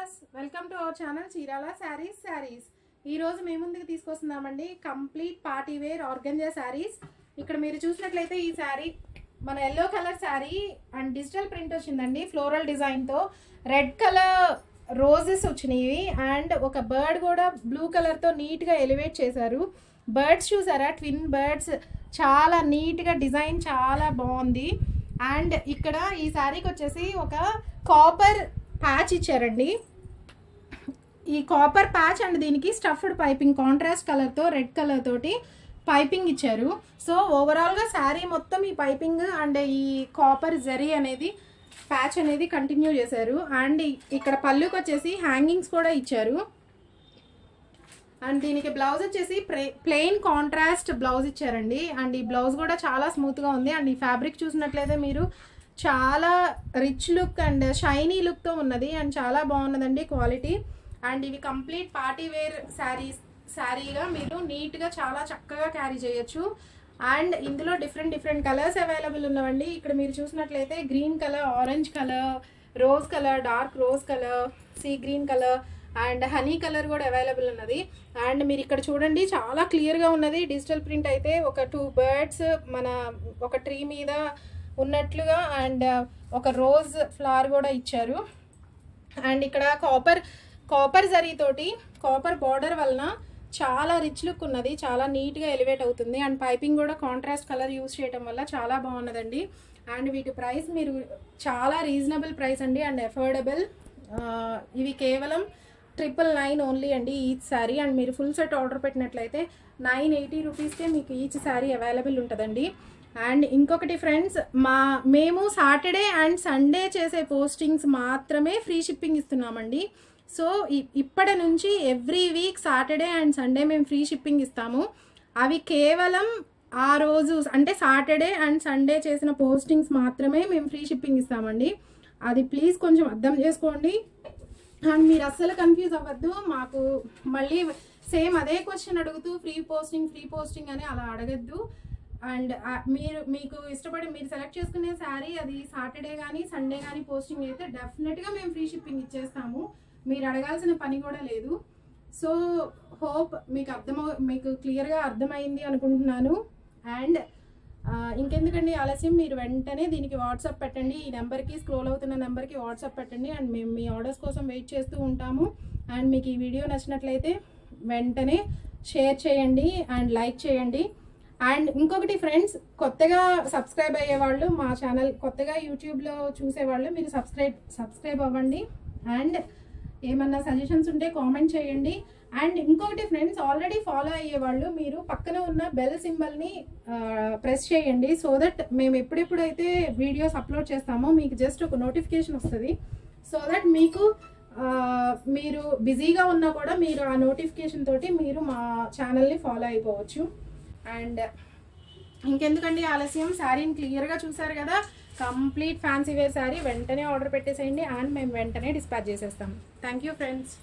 Viewers welcome to our channel Chirala saris ఈ రోజు మేము ముందుకు తీసుకొస్తున్నామండి complete party wear organza saris. ఇక్కడ మీరు చూసినట్లయితే ఈ శారీ మన yellow colour sari and digital print వచ్చిందండి. ఫ్లోరల్ డిజైన్ తో రెడ్ కలర్ రోజెస్ వచ్చినాయి అండ్ ఒక బర్డ్ కూడా బ్లూ కలర్ తో నీట్ గా ఎలివేట్ చేశారు. బర్డ్స్ చూసారా, ట్విన్ బర్డ్స్, చాలా నీట్ గా డిజైన్ చాలా బాగుంది. అండ్ ఇక్కడ ఈ శారీకి వచ్చేసి ఒక కాపర్ ప్యాచ్ ఇచ్చారండి. ఈ కాపర్ ప్యాచ్ అండ్ దీనికి స్టఫ్డ్ పైపింగ్ కాంట్రాస్ట్ కలర్ తో రెడ్ కలర్ తోటి పైపింగ్ ఇచ్చారు. సో ఓవరాల్ గా శారీ మొత్తం ఈ పైపింగ్ అండ్ ఈ కాపర్ జరీ అనేది ప్యాచ్ అనేది కంటిన్యూ చేశారు. అండ్ ఇక్కడ పళ్ళుకి వచ్చేసి హ్యాంగింగ్స్ కూడా ఇచ్చారు. అండ్ దీనికి బ్లౌజ్ వచ్చేసి ప్లెయిన్ కాంట్రాస్ట్ బ్లౌజ్ ఇచ్చారండి. అండ్ ఈ బ్లౌజ్ కూడా చాలా స్మూత్ గా ఉంది. అండ్ ఈ ఫ్యాబ్రిక్ చూసినట్లయితే మీరు చాలా rich look and shiny look తో ఉన్నది అండ్ చాలా బాగున్నదండి క్వాలిటీ. అండ్ ఇవి కంప్లీట్ పార్టీ వేర్ శారీగా మీరు నీట్ గా చాలా చక్కగా క్యారీ చేయొచ్చు. అండ్ ఇందులో డిఫరెంట్ కలర్స్ అవైలబుల్ ఉన్నవండి. ఇక్కడ మీరు చూసినట్లయితే green colour, orange colour, rose colour, dark rose colour, sea green colour and honey colour కూడా అవైలబుల్ ఉన్నది. అండ్ మీరు ఇక్కడ చూడండి చాలా క్లియర్ గా ఉన్నది. డిజిటల్ ప్రింట్ అయితే ఒక 2 బర్డ్స్ మన ఒక ట్రీ మీద ఉన్నట్లుగా అండ్ ఒక రోజ్ ఫ్లవర్ కూడా ఇచ్చారు. అండ్ ఇక్కడ కాపర్ జరీ తోటి కాపర్ బార్డర్ వలన చాలా రిచ్ లుక్ ఉన్నది, చాలా నీట్ గా ఎలివేట్ అవుతుంది. అండ్ పైపింగ్ కూడా కాంట్రాస్ట్ కలర్ యూస్ చేయడం వల్ల చాలా బాగున్నదండి. అండ్ వీటి ప్రైస్ మీరు చాలా రీజనబుల్ ప్రైస్ అండి అండ్ అఫోర్డబుల్. ఇవి కేవలం 999 ఓన్లీ అండి ఈచ్ శారీ. అండ్ మీరు ఫుల్ సెట్ ఆర్డర్ పెట్టినట్లయితే 980 రూపీస్కే మీకు ఈచ్ శారీ అవైలబుల్ ఉంటుందండి. అండ్ ఇంకొకటి ఫ్రెండ్స్, మేము సాటర్డే అండ్ సండే చేసే పోస్టింగ్స్ మాత్రమే ఫ్రీ షిప్పింగ్ ఇస్తున్నామండి. సో ఇప్పటి నుంచి every week Saturday and Sunday మేము ఫ్రీ షిప్పింగ్ ఇస్తాము. అవి కేవలం ఆ రోజు అంటే సాటర్డే అండ్ సండే చేసిన పోస్టింగ్స్ మాత్రమే మేము ఫ్రీ షిప్పింగ్ ఇస్తామండి. అది ప్లీజ్ కొంచెం అర్థం చేసుకోండి. అండ్ మీరు అస్సలు కన్ఫ్యూజ్ అవ్వద్దు. మాకు మళ్ళీ సేమ్ అదే క్వశ్చన్ అడుగుతూ ఫ్రీ పోస్టింగ్ అని అలా అడగద్దు. అండ్ మీకు ఇష్టపడి మీరు సెలెక్ట్ చేసుకునే శారీ అది సాటర్డే కానీ సండే కానీ పోస్టింగ్ అయితే డెఫినెట్గా మేము ఫ్రీ షిప్పింగ్ ఇచ్చేస్తాము. మీరు అడగాల్సిన పని కూడా లేదు. సో హోప్ మీకు క్లియర్గా అర్థమైంది అనుకుంటున్నాను. అండ్ ఇంకెందుకండి ఆలస్యం, మీరు వెంటనే దీనికి వాట్సాప్ పెట్టండి. ఈ నెంబర్కి, స్క్రోల్ అవుతున్న నెంబర్కి వాట్సాప్ పెట్టండి. అండ్ మేము మీ ఆర్డర్స్ కోసం వెయిట్ చేస్తూ ఉంటాము. అండ్ మీకు ఈ వీడియో నచ్చినట్లయితే వెంటనే షేర్ చేయండి అండ్ లైక్ చేయండి. అండ్ ఇంకొకటి ఫ్రెండ్స్, కొత్తగా సబ్స్క్రైబ్ అయ్యేవాళ్ళు, మా ఛానల్ కొత్తగా యూట్యూబ్లో చూసేవాళ్ళు మీరు సబ్స్క్రైబ్ అవ్వండి. అండ్ ఏమన్నా సజెషన్స్ ఉంటే కామెంట్ చేయండి. అండ్ ఇంకొకటి ఫ్రెండ్స్, ఆల్రెడీ ఫాలో అయ్యేవాళ్ళు మీరు పక్కన ఉన్న బెల్ సింబల్ని ప్రెస్ చేయండి. సో దట్ మేము ఎప్పుడెప్పుడైతే వీడియోస్ అప్లోడ్ చేస్తామో మీకు జస్ట్ ఒక నోటిఫికేషన్ వస్తుంది. సో దట్ మీరు బిజీగా ఉన్నా కూడా మీరు ఆ నోటిఫికేషన్ తోటి మీరు మా ఛానల్ని ఫాలో అయిపోవచ్చు. అండ్ ఇంకెందుకండి ఆలస్యం, శారీని క్లియర్గా చూసారు కదా, కంప్లీట్ ఫ్యాన్సీ వేర్ శారీ వెంటనే ఆర్డర్ పెట్టేసేయండి అండ్ మేము వెంటనే డిస్పాచ్ చేసేస్తాం. Thank you friends.